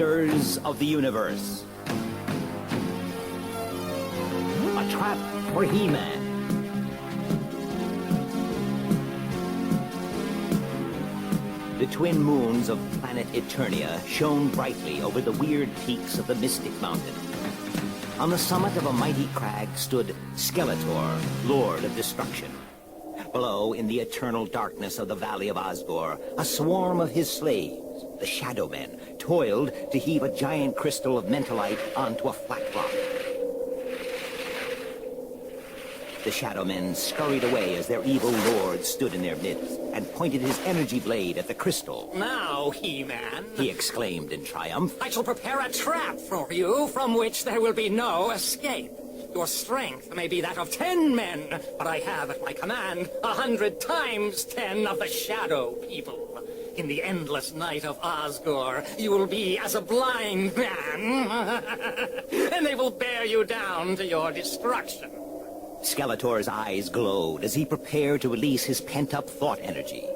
Masters of the Universe. A trap for He-Man. The twin moons of planet Eternia shone brightly over the weird peaks of the Mystic Mountain. On the summit of a mighty crag stood Skeletor, Lord of Destruction. Below, in the eternal darkness of the Valley of Osgore, a swarm of his slaves, the Shadow Men, toiled to heave a giant crystal of mentalite onto a flat rock. The Shadow Men scurried away as their evil lord stood in their midst and pointed his energy blade at the crystal. Now, He-Man, He exclaimed in triumph. I shall prepare a trap for you from which there will be no escape. Your strength may be that of 10 men, but I have at my command 100 times 10 of the Shadow People. In the endless night of Osgore, you will be as a blind man, and they will bear you down to your destruction. Skeletor's eyes glowed as he prepared to release his pent-up thought energy.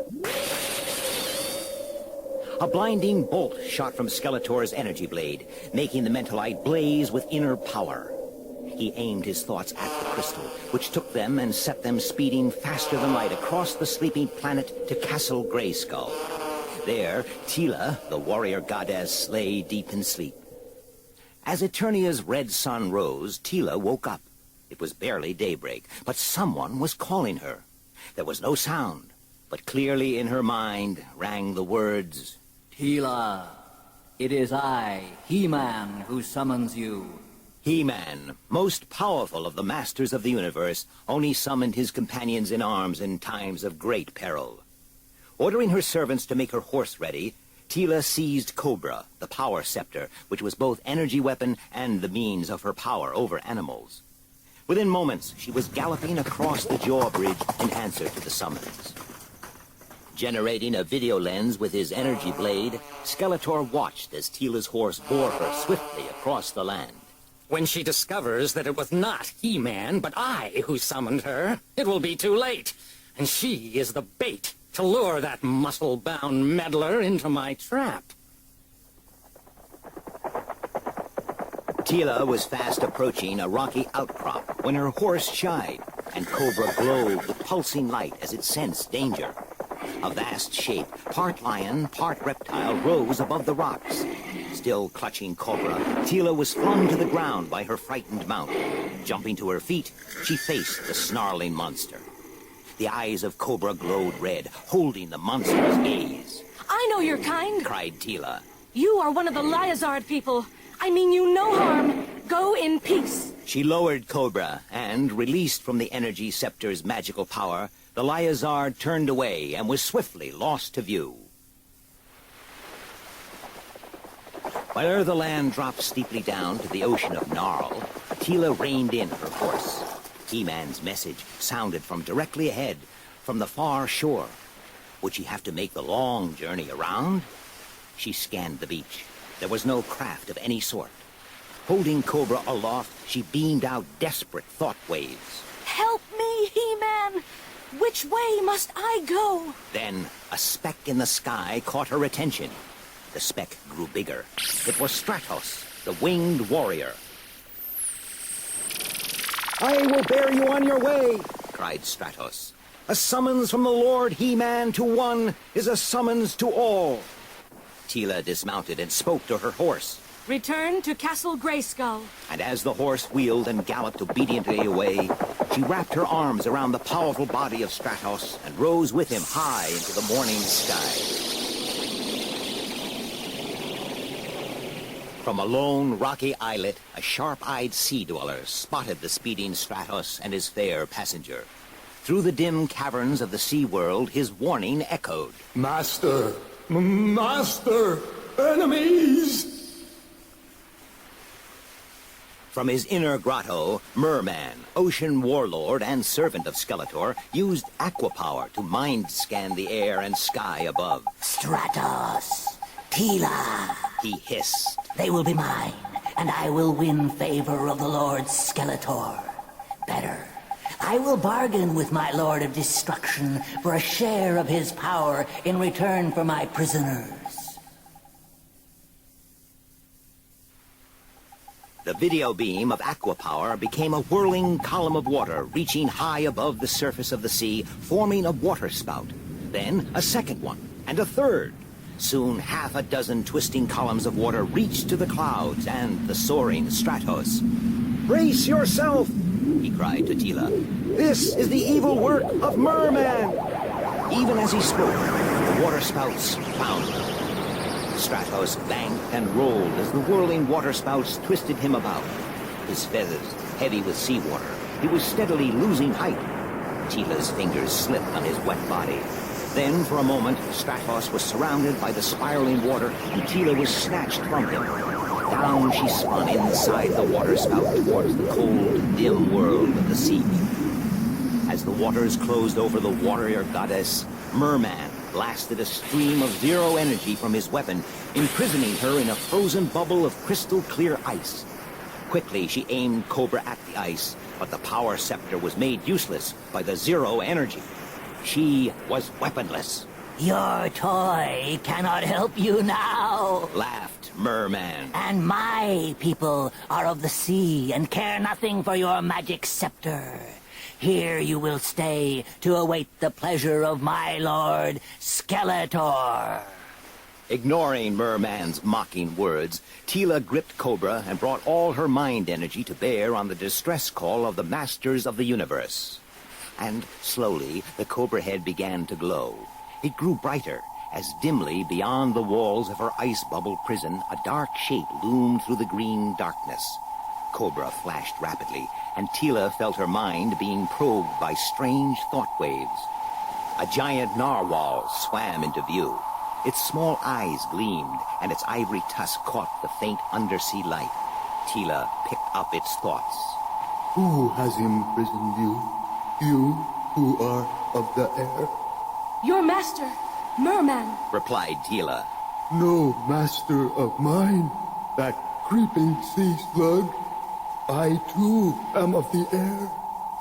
A blinding bolt shot from Skeletor's energy blade, making the mentalite blaze with inner power. He aimed his thoughts at the crystal, which took them and set them speeding faster than light across the sleeping planet to Castle Grayskull. There, Teela, the warrior goddess, lay deep in sleep. As Eternia's red sun rose, Teela woke up. It was barely daybreak, but someone was calling her. There was no sound, but clearly in her mind rang the words, Teela, it is I, He-Man, who summons you. He-Man, most powerful of the Masters of the Universe, only summoned his companions in arms in times of great peril. Ordering her servants to make her horse ready, Teela seized Cobra, the power scepter, which was both energy weapon and the means of her power over animals. Within moments, she was galloping across the drawbridge in answer to the summons. Generating a video lens with his energy blade, Skeletor watched as Teela's horse bore her swiftly across the land. When she discovers that it was not He-Man, but I who summoned her, it will be too late. And she is the bait to lure that muscle-bound meddler into my trap. Teela was fast approaching a rocky outcrop when her horse shied, and Cobra glowed with pulsing light as it sensed danger. A vast shape, part lion, part reptile, rose above the rocks. Still clutching Cobra, Teela was flung to the ground by her frightened mount. Jumping to her feet, she faced the snarling monster. The eyes of Cobra glowed red, holding the monster's gaze. I know your kind, cried Teela. You are one of the Lyazard people. I mean you no harm. Go in peace. She lowered Cobra, and, released from the energy scepter's magical power, the Lyazard turned away and was swiftly lost to view. While the land dropped steeply down to the ocean of Gnarl, Teela reined in her horse. He-Man's message sounded from directly ahead, from the far shore. Would she have to make the long journey around? She scanned the beach. There was no craft of any sort. Holding Cobra aloft, she beamed out desperate thought waves. Help me, He-Man! Which way must I go? Then, a speck in the sky caught her attention. The speck grew bigger. It was Stratos, the winged warrior. I will bear you on your way, cried Stratos. A summons from the Lord He-Man to one is a summons to all. Teela dismounted and spoke to her horse. Return to Castle Grayskull. And as the horse wheeled and galloped obediently away, she wrapped her arms around the powerful body of Stratos and rose with him high into the morning sky. From a lone rocky islet, a sharp-eyed sea-dweller spotted the speeding Stratos and his fair passenger. Through the dim caverns of the sea world, his warning echoed. Master! Master! Enemies! From his inner grotto, Mer-Man, ocean warlord and servant of Skeletor, used aqua power to mind-scan the air and sky above. Stratos! Teela! He hissed. They will be mine, and I will win favor of the Lord Skeletor. Better, I will bargain with my Lord of Destruction for a share of his power in return for my prisoners. The video beam of aqua power became a whirling column of water reaching high above the surface of the sea, forming a water spout. Then a second one, and a third. Soon half a dozen twisting columns of water reached to the clouds and the soaring Stratos. "Brace yourself!" he cried to Teela. "This is the evil work of Mer-Man!" Even as he spoke, the water spouts foundered. Stratos banked and rolled as the whirling water spouts twisted him about. His feathers heavy with seawater, he was steadily losing height. Teela's fingers slipped on his wet body. Then, for a moment, Stratos was surrounded by the spiraling water, and Teela was snatched from him. Down she spun inside the water spout towards the cold, dim world of the sea. As the waters closed over the warrior goddess, Mer-Man blasted a stream of zero energy from his weapon, imprisoning her in a frozen bubble of crystal-clear ice. Quickly, she aimed Cobra at the ice, but the power scepter was made useless by the zero energy. She was weaponless. Your toy cannot help you now. Laughed Mer-Man. And my people are of the sea and care nothing for your magic scepter. Here you will stay to await the pleasure of my lord, Skeletor. Ignoring Mer-Man's mocking words, Teela gripped Cobra and brought all her mind energy to bear on the distress call of the Masters of the Universe. And slowly, the Cobra head began to glow. It grew brighter, as dimly, beyond the walls of her ice bubble prison, a dark shape loomed through the green darkness. Cobra flashed rapidly, and Teela felt her mind being probed by strange thought waves. A giant narwhal swam into view. Its small eyes gleamed, and its ivory tusk caught the faint undersea light. Teela picked up its thoughts. Who has imprisoned you? You who are of the air? Your master, Mer-Man. Replied Teela. No master of mine, that creeping sea slug. I too am of the air.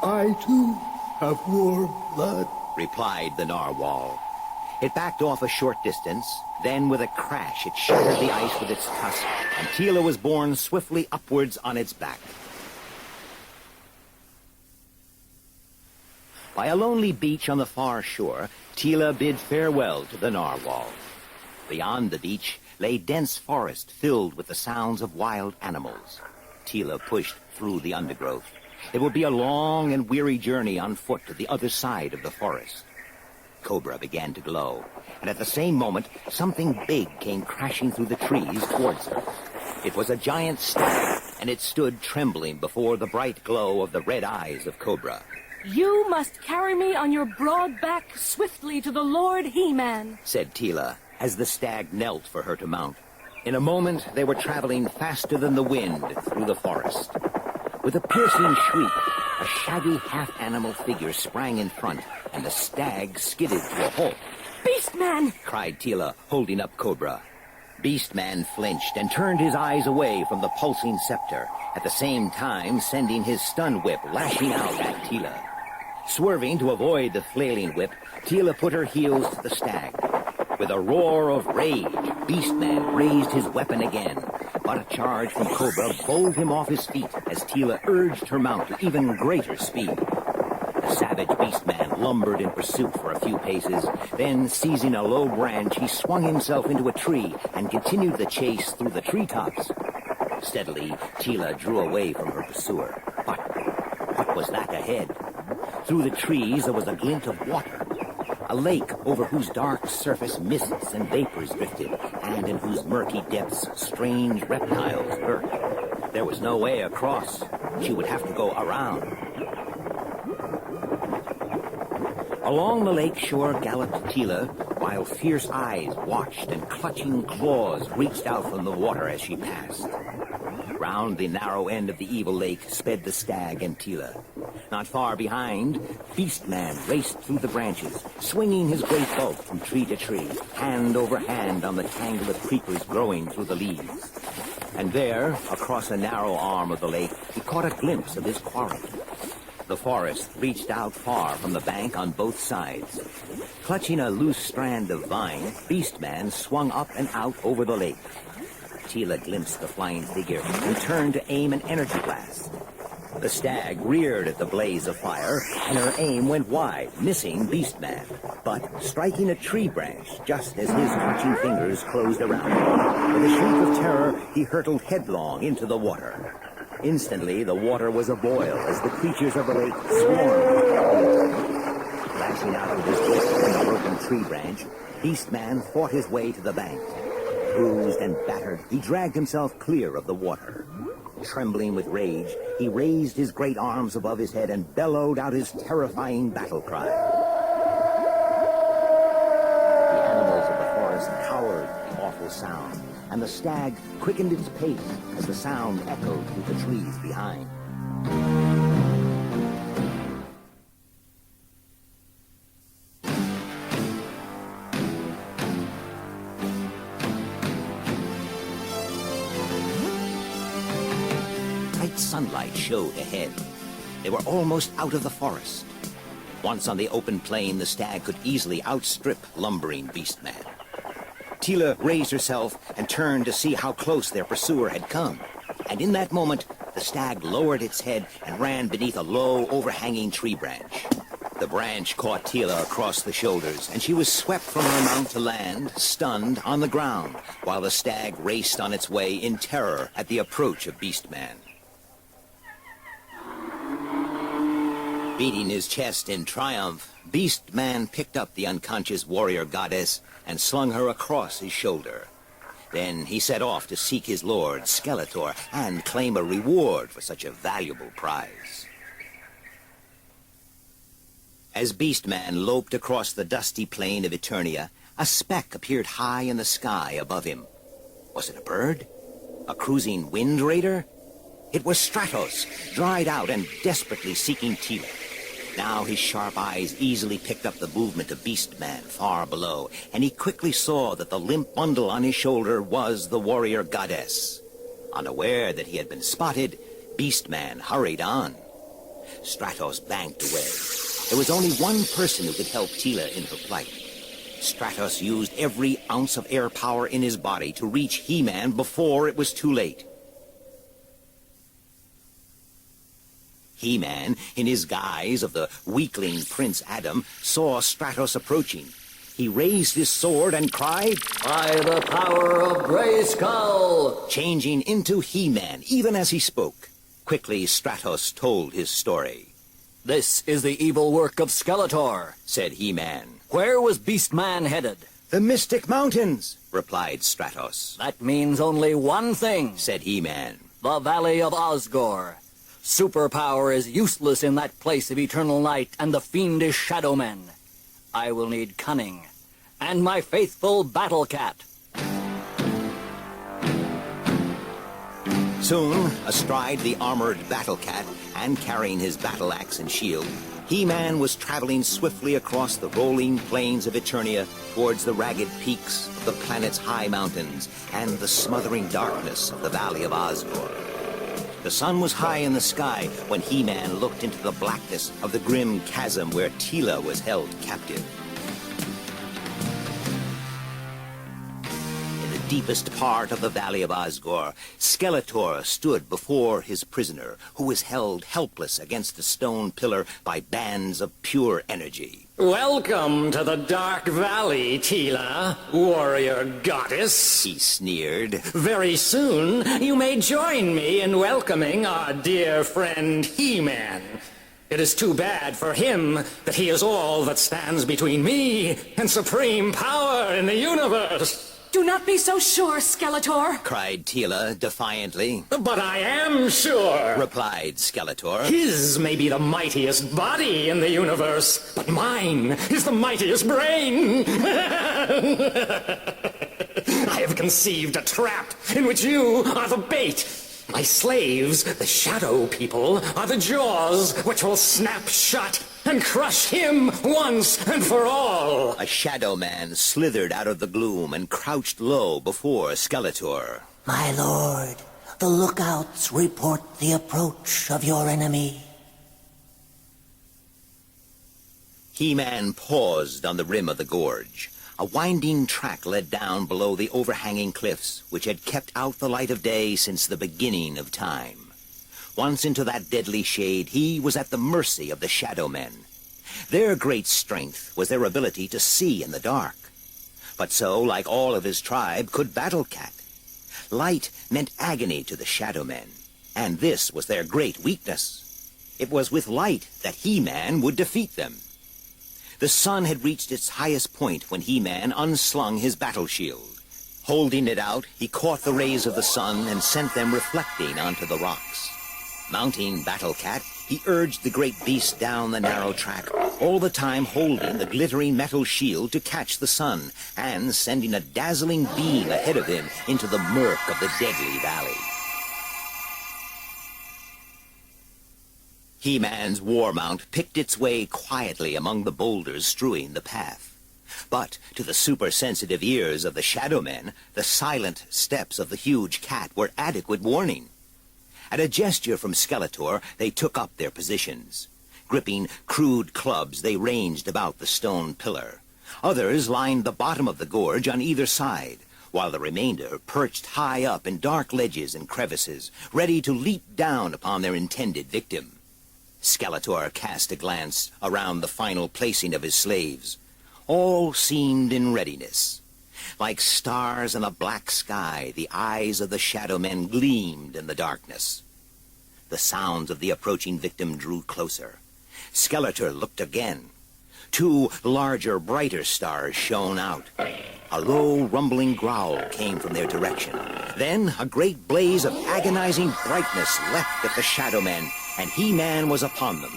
I too have warm blood. Replied the narwhal. It backed off a short distance, then with a crash it shattered the ice with its tusk, and Teela was borne swiftly upwards on its back. By a lonely beach on the far shore, Teela bid farewell to the narwhal. Beyond the beach lay dense forest filled with the sounds of wild animals. Teela pushed through the undergrowth. It would be a long and weary journey on foot to the other side of the forest. Cobra began to glow, and at the same moment, something big came crashing through the trees towards her. It was a giant stag, and it stood trembling before the bright glow of the red eyes of Cobra. You must carry me on your broad back swiftly to the Lord He-Man, said Teela, as the stag knelt for her to mount. In a moment, they were traveling faster than the wind through the forest. With a piercing shriek, a shaggy half-animal figure sprang in front, and the stag skidded to a halt. Beastman! Cried Teela, holding up Cobra. Beastman flinched and turned his eyes away from the pulsing scepter, at the same time sending his stun whip lashing out at Teela. Swerving to avoid the flailing whip, Teela put her heels to the stag. With a roar of rage, Beastman raised his weapon again, but a charge from Cobra bowled him off his feet as Teela urged her mount to even greater speed. The savage Beastman lumbered in pursuit for a few paces, then seizing a low branch, he swung himself into a tree and continued the chase through the treetops. Steadily, Teela drew away from her pursuer. But what was that ahead? Through the trees there was a glint of water. A lake over whose dark surface mists and vapors drifted, and in whose murky depths strange reptiles lurked. There was no way across. She would have to go around. Along the lake shore galloped Teela, while fierce eyes watched and clutching claws reached out from the water as she passed. Round the narrow end of the evil lake sped the stag and Teela. Not far behind, Beastman raced through the branches, swinging his great bulk from tree to tree, hand over hand on the tangle of creepers growing through the leaves. And there, across a narrow arm of the lake, he caught a glimpse of his quarry. The forest reached out far from the bank on both sides. Clutching a loose strand of vine, Beastman swung up and out over the lake. Teela glimpsed the flying figure and turned to aim an energy blast. The stag reared at the blaze of fire, and her aim went wide, missing Beastman, but striking a tree branch just as his clutching fingers closed around it. With a shriek of terror, he hurtled headlong into the water. Instantly, the water was aboil as the creatures of the lake swarmed. Lashing out with his fist from a broken tree branch, Beastman fought his way to the bank. Bruised and battered, he dragged himself clear of the water. Trembling with rage, he raised his great arms above his head and bellowed out his terrifying battle cry. The animals of the forest cowered at the awful sound, and the stag quickened its pace as the sound echoed through the trees behind. Bright sunlight showed ahead. They were almost out of the forest. Once on the open plain, the stag could easily outstrip lumbering Beastman. Teela raised herself and turned to see how close their pursuer had come. And in that moment, the stag lowered its head and ran beneath a low, overhanging tree branch. The branch caught Teela across the shoulders, and she was swept from her mount to land, stunned, on the ground, while the stag raced on its way in terror at the approach of Beastman. Beating his chest in triumph, Beastman picked up the unconscious warrior goddess and slung her across his shoulder. Then he set off to seek his lord, Skeletor, and claim a reward for such a valuable prize. As Beastman loped across the dusty plain of Eternia, a speck appeared high in the sky above him. Was it a bird? A cruising wind raider? It was Stratos, dried out and desperately seeking Teela. Now his sharp eyes easily picked up the movement of Beastman far below, and he quickly saw that the limp bundle on his shoulder was the warrior goddess. Unaware that he had been spotted, Beastman hurried on. Stratos banked away. There was only one person who could help Teela in her plight. Stratos used every ounce of air power in his body to reach He-Man before it was too late. He-Man, in his guise of the weakling Prince Adam, saw Stratos approaching. He raised his sword and cried, "By the power of Grayskull!" changing into He-Man even as he spoke. Quickly, Stratos told his story. "This is the evil work of Skeletor," said He-Man. "Where was Beastman headed?" "The Mystic Mountains," replied Stratos. "That means only one thing," said He-Man. "the Valley of Osgore. Superpower is useless in that place of eternal night and the fiendish shadow men. I will need cunning, and my faithful battle cat." Soon, astride the armored battle cat and carrying his battle axe and shield, He-Man was traveling swiftly across the rolling plains of Eternia towards the ragged peaks of the planet's high mountains and the smothering darkness of the Valley of Osgore. The sun was high in the sky when He-Man looked into the blackness of the grim chasm where Teela was held captive. In the deepest part of the Valley of Osgore, Skeletor stood before his prisoner, who was held helpless against the stone pillar by bands of pure energy. Welcome to the Dark Valley, Teela, warrior goddess. He sneered. Very soon, you may join me in welcoming our dear friend He-Man. It is too bad for him that he is all that stands between me and supreme power in the universe. Do not be so sure, Skeletor. Cried Teela defiantly. But I am sure, replied Skeletor. His may be the mightiest body in the universe, but mine is the mightiest brain. I have conceived a trap in which you are the bait. My slaves, the shadow people, are the jaws which will snap shut and crush him once and for all. A shadow man slithered out of the gloom and crouched low before Skeletor. My lord, the lookouts report the approach of your enemy. He-Man paused on the rim of the gorge. A winding track led down below the overhanging cliffs, which had kept out the light of day since the beginning of time. Once into that deadly shade, he was at the mercy of the Shadow Men. Their great strength was their ability to see in the dark. But so, like all of his tribe, could Battle Cat. Light meant agony to the Shadow Men, and this was their great weakness. It was with light that He-Man would defeat them. The sun had reached its highest point when He-Man unslung his battle shield. Holding it out, he caught the rays of the sun and sent them reflecting onto the rocks. Mounting Battle Cat, he urged the great beast down the narrow track, all the time holding the glittering metal shield to catch the sun, and sending a dazzling beam ahead of him into the murk of the deadly valley. He-Man's war mount picked its way quietly among the boulders strewing the path. But to the super-sensitive ears of the Shadow Men, the silent steps of the huge cat were adequate warning. At a gesture from Skeletor, they took up their positions. Gripping crude clubs, they ranged about the stone pillar. Others lined the bottom of the gorge on either side, while the remainder perched high up in dark ledges and crevices, ready to leap down upon their intended victim. Skeletor cast a glance around the final placing of his slaves. All seemed in readiness. Like stars in a black sky, the eyes of the Shadow Men gleamed in the darkness. The sounds of the approaching victim drew closer. Skeletor looked again. 2 larger, brighter stars shone out. A low, rumbling growl came from their direction. Then a great blaze of agonizing brightness leapt at the Shadow Men, and He-Man was upon them.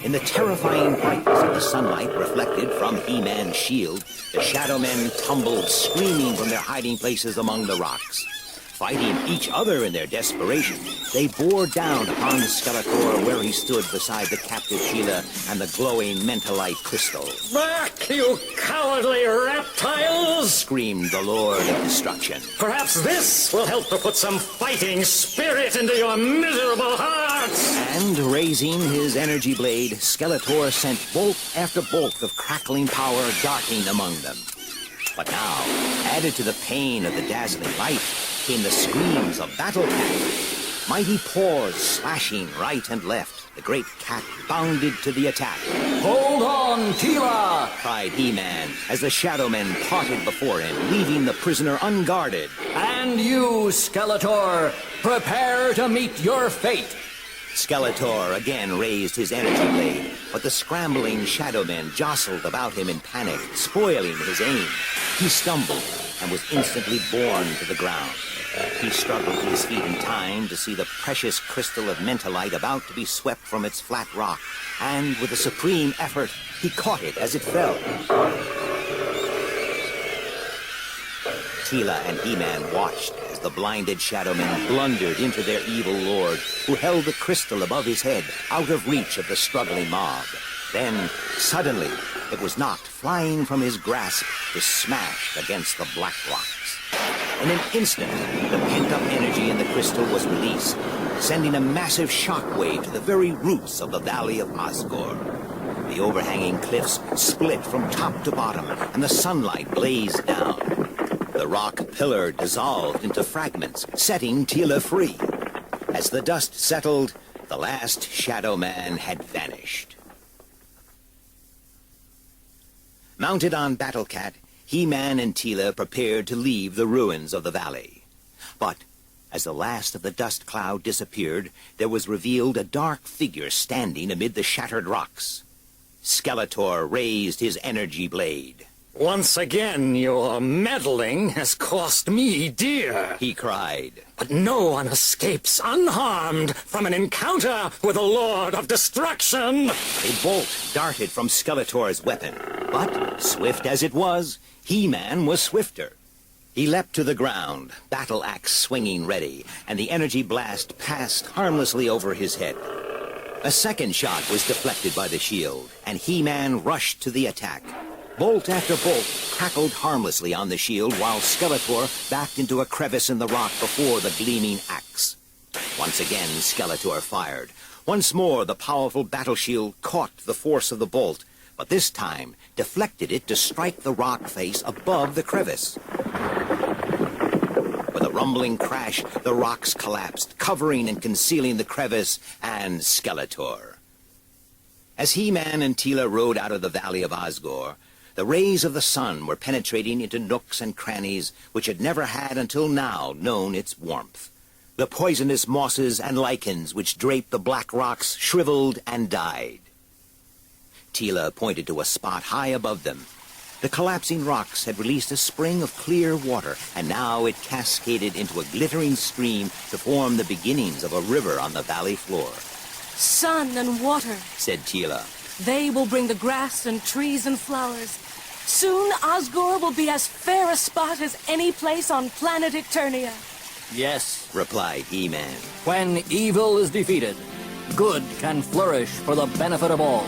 In the terrifying brightness of the sunlight reflected from He-Man's shield, the Shadow Men tumbled screaming from their hiding places among the rocks. Fighting each other in their desperation, they bore down upon Skeletor where he stood beside the captive Teela and the glowing mentalite crystal. Back, you cowardly reptiles! Screamed the Lord of Destruction. Perhaps this will help to put some fighting spirit into your miserable hearts! And raising his energy blade, Skeletor sent bolt after bolt of crackling power darting among them. But now, added to the pain of the dazzling light, came the screams of Battle Cat. Mighty paws slashing right and left, the great cat bounded to the attack. Hold on, Teela! Cried He-Man as the Shadow Men parted before him, leaving the prisoner unguarded. And you, Skeletor, prepare to meet your fate. Skeletor again raised his energy blade, but the scrambling Shadow Men jostled about him in panic, spoiling his aim. He stumbled and was instantly borne to the ground. He struggled to his feet in time to see the precious crystal of mentalite about to be swept from its flat rock, and with a supreme effort, he caught it as it fell. Teela and He-Man watched as the blinded Shadow Men blundered into their evil lord, who held the crystal above his head, out of reach of the struggling mob. Then, suddenly, it was knocked flying from his grasp to smash against the black rocks. In an instant, the pent-up energy in the crystal was released, sending a massive shockwave to the very roots of the Valley of Osgore. The overhanging cliffs split from top to bottom, and the sunlight blazed down. The rock pillar dissolved into fragments, setting Teela free. As the dust settled, the last Shadow Man had vanished. Mounted on Battle Cat, He-Man and Teela prepared to leave the ruins of the valley. But as the last of the dust cloud disappeared, there was revealed a dark figure standing amid the shattered rocks. Skeletor raised his energy blade. Once again, your meddling has cost me dear, He cried. But no one escapes unharmed from an encounter with the Lord of Destruction. A bolt darted from Skeletor's weapon, but, swift as it was, He-Man was swifter. He leapt to the ground, battle axe swinging ready, and the energy blast passed harmlessly over his head. A second shot was deflected by the shield, and He-Man rushed to the attack. Bolt after bolt crackled harmlessly on the shield while Skeletor backed into a crevice in the rock before the gleaming axe. Once again, Skeletor fired. Once more, the powerful battle shield caught the force of the bolt, but this time deflected it to strike the rock face above the crevice. With a rumbling crash, the rocks collapsed, covering and concealing the crevice and Skeletor. As He-Man and Teela rode out of the Valley of Osgore, the rays of the sun were penetrating into nooks and crannies which had never had until now known its warmth. The poisonous mosses and lichens which draped the black rocks shriveled and died. Teela pointed to a spot high above them. The collapsing rocks had released a spring of clear water, and now it cascaded into a glittering stream to form the beginnings of a river on the valley floor. Sun and water, Said Teela. they will bring the grass and trees and flowers. Soon Osgore will be as fair a spot as any place on planet Eternia. Yes, Replied He-Man. when evil is defeated, good can flourish for the benefit of all.